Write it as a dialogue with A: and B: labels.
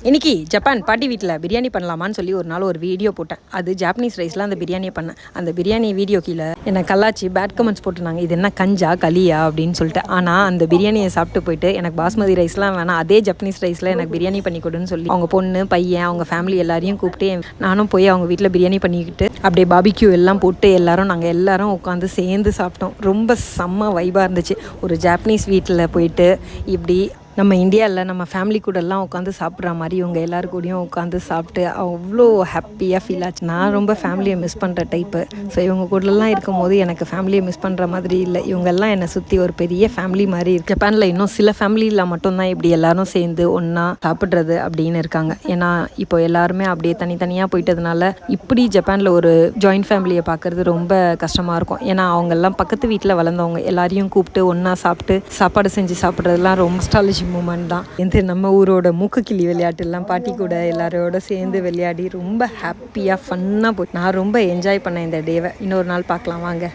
A: இன்றைக்கி ஜப்பான் பாட்டி வீட்டில் பிரியாணி பண்ணலாமான்னு சொல்லி ஒரு நாள் ஒரு வீடியோ போட்டேன். அது ஜாப்பனீஸ் ரைஸில் அந்த பிரியாணியை பண்ணேன். அந்த பிரியாணி வீடியோ கீழே என்னை கல்லாச்சி பேட் கமெண்ட்ஸ் போட்டுருந்தாங்க, இது என்ன கஞ்சா களியா அப்படின்னு சொல்லிட்டு. ஆனால் அந்த பிரியாணியை சாப்பிட்டு போயிட்டு எனக்கு பாஸ்மதி ரைஸ்லாம் வேணாம், அதே ஜப்பனீஸ் ரைஸில் எனக்கு பிரியாணி பண்ணி கொடுன்னு சொல்லி அவங்க பொண்ணு பையன் அவங்க ஃபேமிலி எல்லாரையும் கூப்பிட்டு நானும் போய் அவங்க வீட்டில் பிரியாணி பண்ணிக்கிட்டு அப்படியே பாபிக்யூ எல்லாம் போட்டு நாங்கள் எல்லாரும் உட்காந்து சேர்ந்து சாப்பிட்டோம். ரொம்ப செம்ம வைபாக இருந்துச்சு. ஒரு ஜாப்பனீஸ் வீட்டில் போயிட்டு இப்படி நம்ம இந்தியாவில் நம்ம ஃபேமிலி கூடலாம் உட்காந்து சாப்பிட்ற மாதிரி இவங்க எல்லாரு கூடயும் உட்காந்து சாப்பிட்டு அவ்வளோ ஹாப்பியாக ஃபீல் ஆச்சு. நான் ரொம்ப ஃபேமிலியை மிஸ் பண்ணுற டைப்பு. ஸோ இவங்க கூடலாம் இருக்கும் போது எனக்கு ஃபேமிலியை மிஸ் பண்ணுற மாதிரி இல்லை. இவங்கெல்லாம் என்னை சுற்றி ஒரு பெரிய ஃபேமிலி மாதிரி இருக்கு. ஜப்பானில் இன்னும் சில ஃபேமிலியில் மட்டும்தான் இப்படி எல்லாரும் சேர்ந்து ஒன்றா சாப்பிட்றது அப்படின்னு இருக்காங்க. ஏன்னா இப்போ எல்லாருமே அப்படியே தனித்தனியாக போயிட்டதுனால இப்படி ஜப்பானில் ஒரு ஜாயின்ட் ஃபேமிலியை பார்க்குறது ரொம்ப கஷ்டமாக இருக்கும். ஏன்னா அவங்கெல்லாம் பக்கத்து வீட்டில் வளர்ந்தவங்க எல்லாரையும் கூப்பிட்டு ஒன்றா சாப்பிட்டு சாப்பாடு செஞ்சு சாப்பிட்றதுலாம் ரொம்ப ஸ்டாலிஷ் மூமெண்ட் தான். நம்ம ஊரோட மூக்குக்கிளி விளையாட்டுலாம் பாட்டி கூட எல்லாரோட சேர்ந்து விளையாடி ரொம்ப ஹாப்பியாக ஃபன்னாக போய் நான் ரொம்ப என்ஜாய் பண்ணேன் இந்த டேவை. இன்னொரு நாள் பார்க்கலாம் வாங்க.